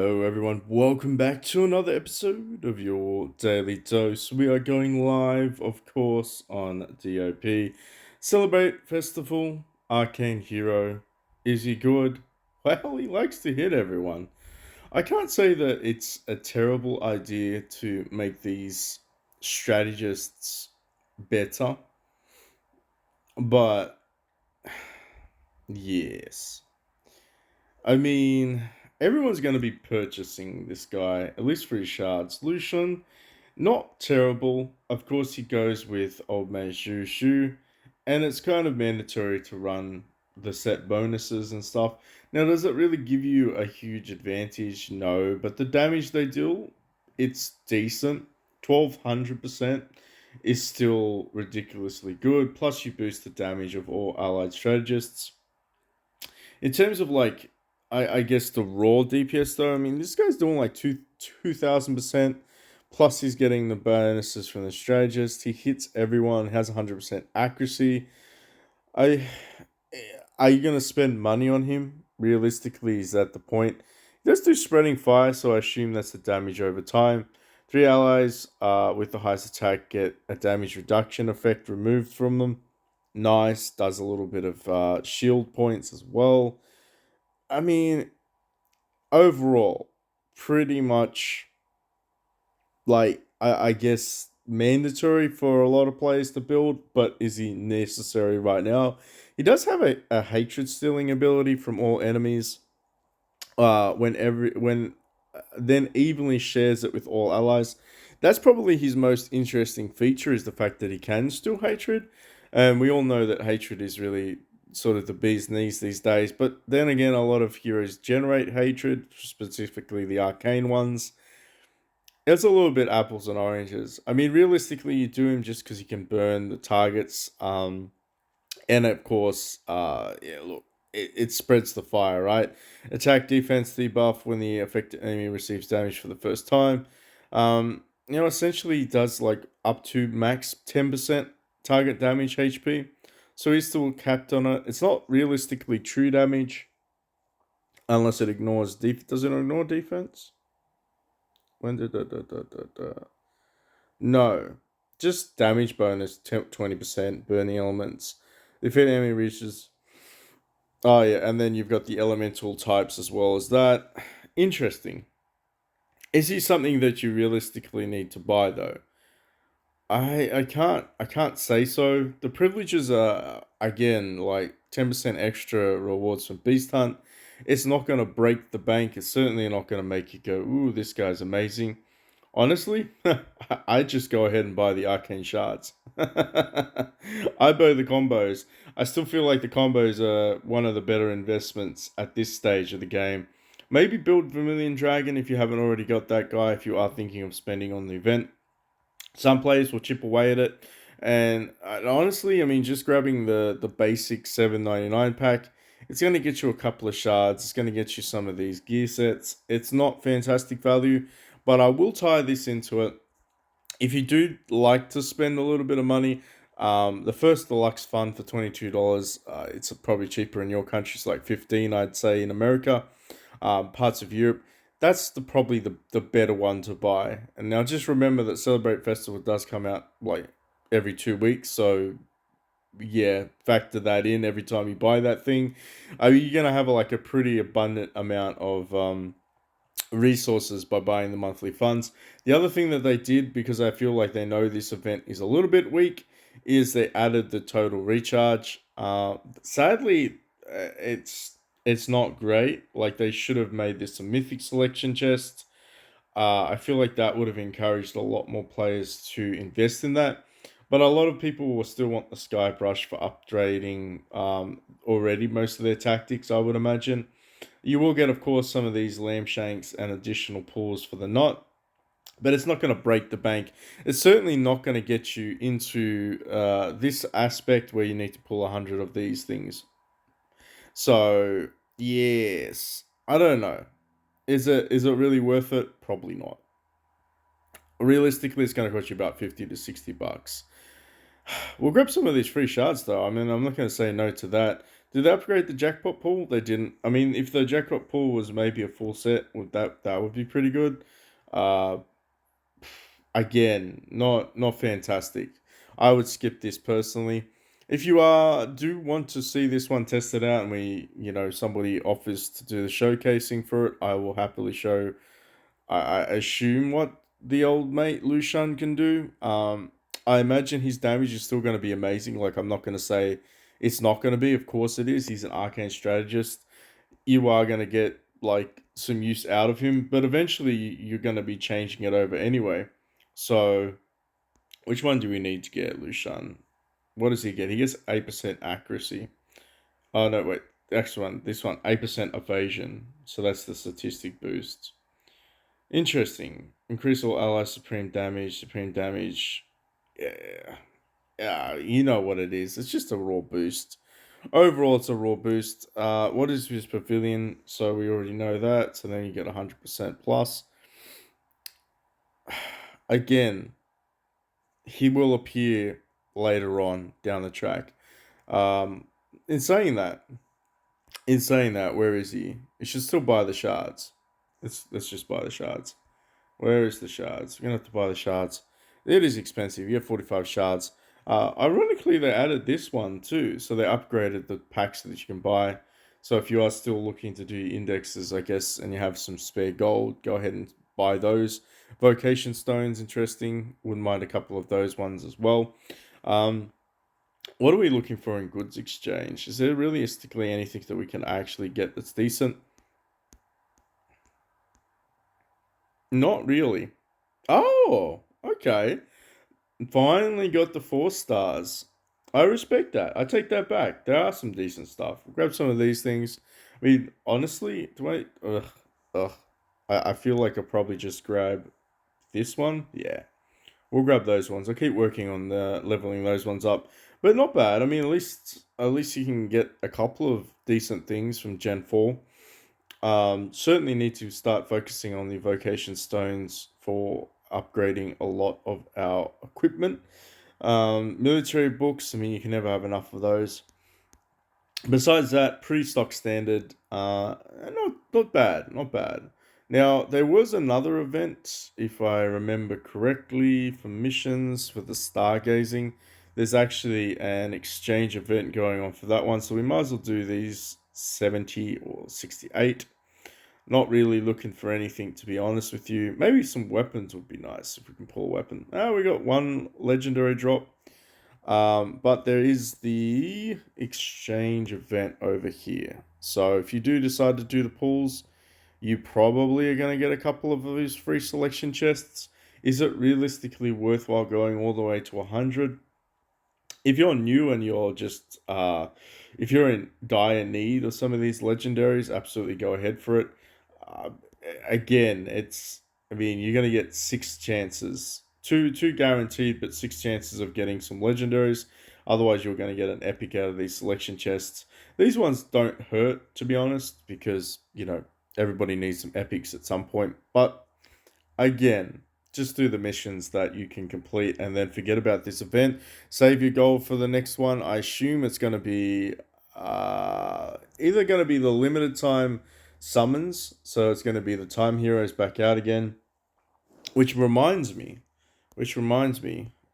Hello, everyone. Welcome back to another episode of your Daily Dose. We are going live, of course, on D.O.P. Celebrate Festival, Arcane Hero. Is he good? Well, he likes to hit everyone. I can't say that it's a terrible idea to make these strategists better, but yes. I mean, everyone's going to be purchasing this guy, at least for his shards. Lu Xun, not terrible. Of course, he goes with Old Man Shu, and it's kind of mandatory to run the set bonuses and stuff. Now, does it really give you a huge advantage? No, but the damage they deal, it's decent. 1200% is still ridiculously good. Plus, you boost the damage of all allied strategists. In terms of like, I guess the raw DPS though, I mean this guy's doing like 2000%. Plus he's getting the bonuses from the strategist. He hits everyone, has 100% accuracy. I Are you gonna spend money on him? Realistically, is that the point? He does do spreading fire, so I assume that's the damage over time. Three allies with the highest attack get a damage reduction effect removed from them. Nice, does a little bit of shield points as well. I mean, overall, pretty much like I guess mandatory for a lot of players to build, but is he necessary right now? He does have a hatred stealing ability from all enemies. When then evenly shares it with all allies. That's probably his most interesting feature is the fact that he can steal hatred. And we all know that hatred is really sort of the bee's knees these days. But then again, a lot of heroes generate hatred, specifically the arcane ones. It's a little bit apples and oranges. I mean, realistically, you do him just because you can burn the targets. And of course, yeah, look, it spreads the fire, right? Attack defense debuff when the affected enemy receives damage for the first time. Essentially does like up to max 10% target damage HP. So he's still capped on it. It's not realistically true damage unless it ignores does it ignore defense? When did No. Just damage bonus 20%, burning elements. If an enemy reaches. Oh yeah, and then you've got the elemental types as well as that. Interesting. Is he something that you realistically need to buy though? I can't say so. The privileges are again like 10% extra rewards from Beast Hunt. It's not gonna break the bank. It's certainly not gonna make you go, ooh, this guy's amazing. Honestly, I just go ahead and buy the arcane shards. I buy the combos. I still feel like the combos are one of the better investments at this stage of the game. Maybe build Vermilion Dragon if you haven't already got that guy, if you are thinking of spending on the event. Some players will chip away at it. And honestly, I mean, just grabbing the basic 7.99 pack, it's going to get you a couple of shards. It's going to get you some of these gear sets. It's not fantastic value, but I will tie this into it. If you do like to spend a little bit of money, the first deluxe fund for $22. It's probably cheaper in your country. It's like 15, I'd say, in America, parts of Europe. That's probably the better one to buy. And now just remember that Celebrate Festival does come out like every 2 weeks, so yeah, factor that in every time you buy that thing. You're gonna have like a pretty abundant amount of resources by buying the monthly funds. The other thing that they did, because I feel like they know this event is a little bit weak, is they added the total recharge. Sadly, it's not great. Like they should have made this a mythic selection chest. I feel like that would have encouraged a lot more players to invest in that. But a lot of people will still want the Sky Brush for upgrading already most of their tactics, I would imagine. You will get, of course, some of these lamb shanks and additional pulls for the knot, but it's not going to break the bank. It's certainly not going to get you into this aspect where you need to pull 100 of these things. So, yes, I don't know. Is it really worth it? Probably not. Realistically, it's going to cost you about 50 to 60 bucks. We'll grab some of these free shards though. I mean, I'm not going to say no to that. Did they upgrade the jackpot pool? They didn't. I mean, if the jackpot pool was maybe a full set, would that would be pretty good. Uh, Again, not fantastic. I would skip this personally. If you do want to see this one tested out, and somebody offers to do the showcasing for it, I will happily show. I assume what the old mate Lu Xun can do. I imagine his damage is still going to be amazing. Like, I'm not going to say it's not going to be. Of course it is. He's an arcane strategist. You are going to get like some use out of him, but eventually you're going to be changing it over anyway. So, which one do we need to get, Lu Xun? What does he get? He gets 8% accuracy. Oh no, wait. Next one, this one, 8% evasion. So that's the statistic boost. Interesting. Increase all allies supreme damage. Supreme damage. Yeah. Yeah, you know what it is. It's just a raw boost. Overall, it's a raw boost. What is his pavilion? So we already know that. So then you get 100% plus. Again, he will appear later on down the track. Um, in saying that, where is he? You should still buy the shards. Let's just buy the shards. Where is the shards? We're gonna have to buy the shards. It is expensive. You have 45 shards. Ironically, they added this one too, so they upgraded the packs that you can buy. So if you are still looking to do indexes, I guess, and you have some spare gold, go ahead and buy those. Vocation stones, interesting. Wouldn't mind a couple of those ones as well. Um, what are we looking for in goods exchange? Is there realistically anything that we can actually get that's decent? Not really. Oh, okay. Finally got the 4 stars. I respect that. I take that back. There are some decent stuff. Grab some of these things. I mean, honestly, do I? Ugh. I feel like I'll probably just grab this one. Yeah, we'll grab those ones. I'll keep working on the leveling those ones up. But not bad. I mean, at least you can get a couple of decent things from Gen 4. Certainly need to start focusing on the vocation stones for upgrading a lot of our equipment. Military books, I mean, you can never have enough of those. Besides that, pretty stock standard. Not bad, not bad. Now there was another event, if I remember correctly, for missions for the stargazing. There's actually an exchange event going on for that one, so we might as well do these 70 or 68. Not really looking for anything, to be honest with you. Maybe some weapons would be nice if we can pull a weapon. We got one legendary drop. But there is the exchange event over here. So if you do decide to do the pulls, you probably are going to get a couple of these free selection chests. Is it realistically worthwhile going all the way to 100? If you're new and you're just if you're in dire need of some of these legendaries, absolutely go ahead for it. uh, Again, I mean, you're gonna get 6 chances, two guaranteed, but 6 chances of getting some legendaries. Otherwise, you're gonna get an epic out of these selection chests. These ones don't hurt, to be honest, because everybody needs some epics at some point. But again, just do the missions that you can complete and then forget about this event. Save your gold for the next one. I assume it's going to be either going to be the limited time summons, so it's going to be the time heroes back out again. Which reminds me,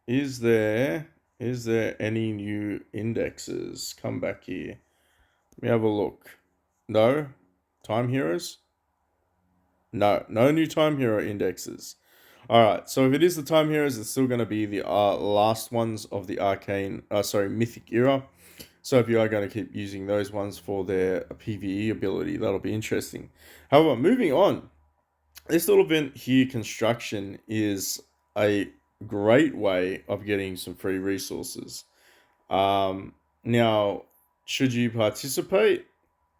is there any new indexes? Come back here. Let me have a look. No, time heroes. No, no new time hero indexes. All right, so if it is the time heroes, it's still going to be the last ones of the mythic era. So if you are going to keep using those ones for their PVE ability, that'll be interesting. However, moving on, this little event here, construction, is a great way of getting some free resources. Now, should you participate?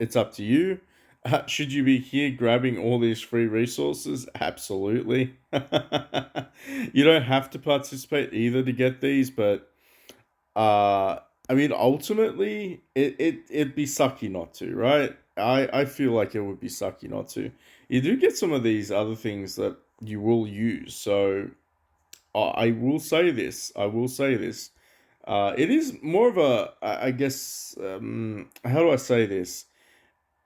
It's up to you. Should you be here grabbing all these free resources? Absolutely. You don't have to participate either to get these, but I mean, ultimately, it'd be sucky not to, right? I feel like it would be sucky not to. You do get some of these other things that you will use, so I will say this. I will say this. It is more of a, I guess, how do I say this?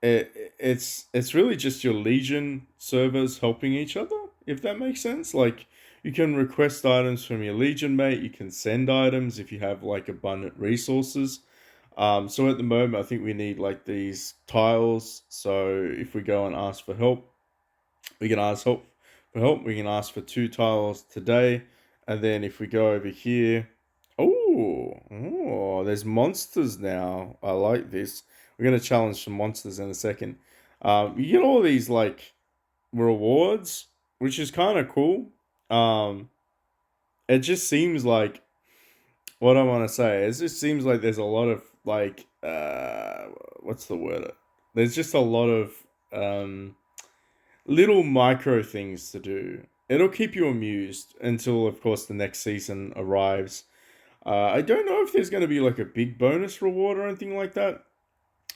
It's really just your Legion servers helping each other, if that makes sense. Like you can request items from your Legion mate, you can send items if you have like abundant resources. So at the moment, I think we need like these tiles. So if we go and ask for help, we can ask help for help. We can ask for 2 tiles today, and then if we go over here, there's monsters now. I like this. We're gonna challenge some monsters in a second. You get all these like rewards, which is kind of cool. Um, it just seems like what I want to say is, it seems like there's a lot of like what's the word? There's just a lot of um little micro things to do. It'll keep you amused until, of course, the next season arrives. I don't know if there's going to be like a big bonus reward or anything like that.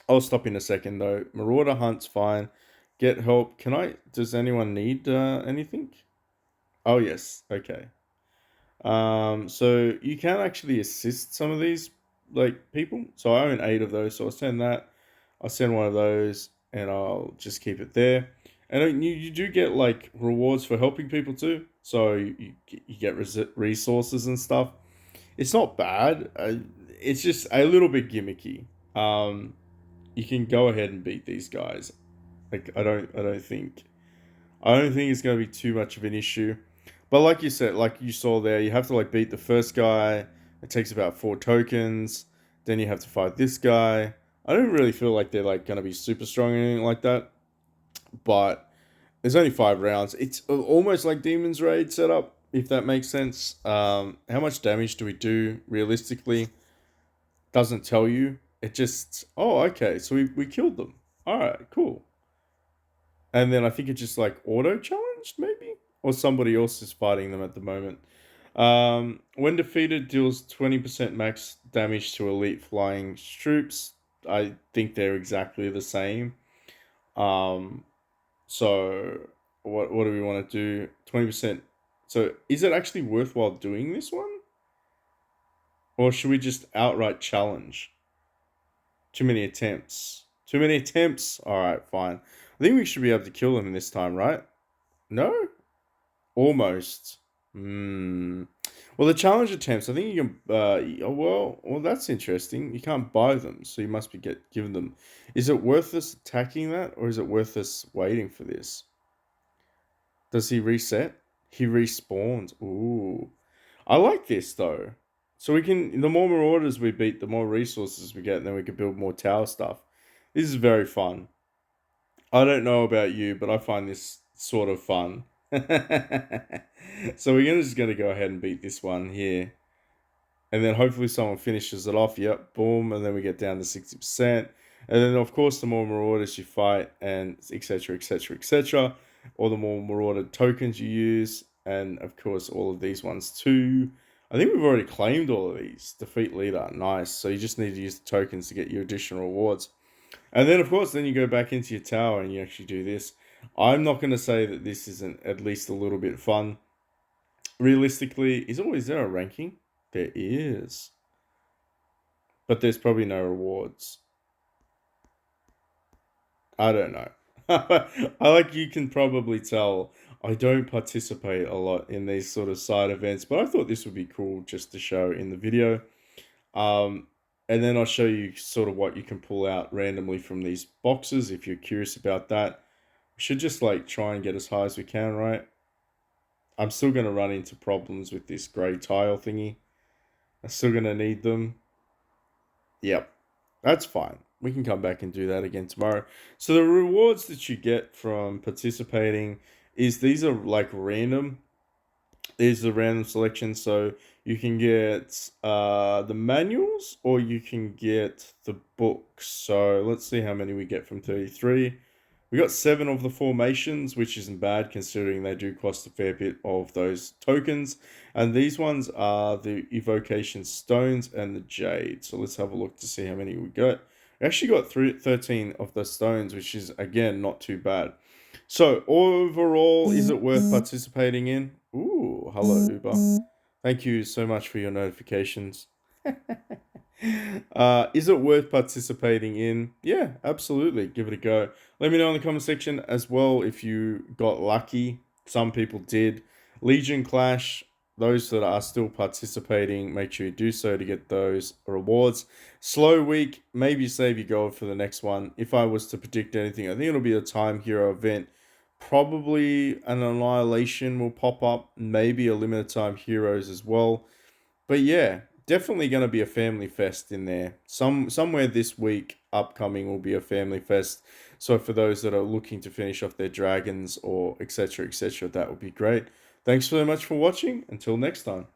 I'll stop in a second though. Marauder hunt's fine. Get help. Can I? Does anyone need anything? Oh yes. Okay. So you can actually assist some of these like people. So I own 8 of those. So I'll send that. I'll send one of those, and I'll just keep it there. And you do get like rewards for helping people too. So you get resources and stuff. It's not bad. It's just a little bit gimmicky. Um, you can go ahead and beat these guys. Like I don't think it's going to be too much of an issue. But like you said, like you saw there, you have to like beat the first guy. It takes about 4 tokens. Then you have to fight this guy. I don't really feel like they're like going to be super strong or anything like that. But there's only 5 rounds. It's almost like Demon's Raid setup, if that makes sense. How much damage do we do realistically? Doesn't tell you. It just, oh, okay, so we killed them. All right, cool. And then I think it just like auto challenged, maybe? Or somebody else is fighting them at the moment. When defeated, deals 20% max damage to elite flying troops. I think they're exactly the same. Um, so what do we want to do? 20%. So is it actually worthwhile doing this one? Or should we just outright challenge? Too many attempts. Too many attempts. Alright, fine. I think we should be able to kill them this time, right? No? Almost. Hmm. Well, the challenge attempts, I think you can. That's interesting. You can't buy them, so you must be given them. Is it worth us attacking that, or is it worth us waiting for this? Does he reset? He respawns. Ooh, I like this though. So we can. The more marauders we beat, the more resources we get, and then we can build more tower stuff. This is very fun. I don't know about you, but I find this sort of fun. So just gonna go ahead and beat this one here, and then hopefully someone finishes it off. Yep, boom, and then we get down to 60%, and then of course the more marauders you fight, and etc. etc. etc. Or the more marauder tokens you use, and of course all of these ones too. I think we've already claimed all of these. Defeat leader, nice. So you just need to use the tokens to get your additional rewards. And then, of course, then you go back into your tower and you actually do this. I'm not going to say that this isn't at least a little bit fun. Realistically, is there a ranking? There is. But there's probably no rewards. I don't know. I like you can probably tell I don't participate a lot in these sort of side events, but I thought this would be cool just to show in the video. Um, and then I'll show you sort of what you can pull out randomly from these boxes if you're curious about that. We should just like try and get as high as we can, right? I'm still going to run into problems with this grey tile thingy. I'm still going to need them. Yep, that's fine. We can come back and do that again tomorrow. So the rewards that you get from participating is these are like random. These are random selections, so you can get the manuals or you can get the books. So let's see how many we get from 33. We got 7 of the formations, which isn't bad considering they do cost a fair bit of those tokens. And these ones are the evocation stones and the jade. So let's have a look to see how many we got. We actually got 13 of the stones, which is again not too bad. So overall, is it worth participating in? Ooh, hello Uber. Thank you so much for your notifications. Is it worth participating in? Yeah, absolutely. Give it a go. Let me know in the comment section as well if you got lucky. Some people did. Legion Clash, those that are still participating, make sure you do so to get those rewards. Slow week, maybe save your gold for the next one. If I was to predict anything, I think it'll be a time hero event. Probably an annihilation will pop up, maybe a limited time heroes as well. But yeah, definitely going to be a family fest in there. Somewhere this week upcoming will be a family fest. So for those that are looking to finish off their dragons or etc., that would be great. Thanks very much for watching. Until next time.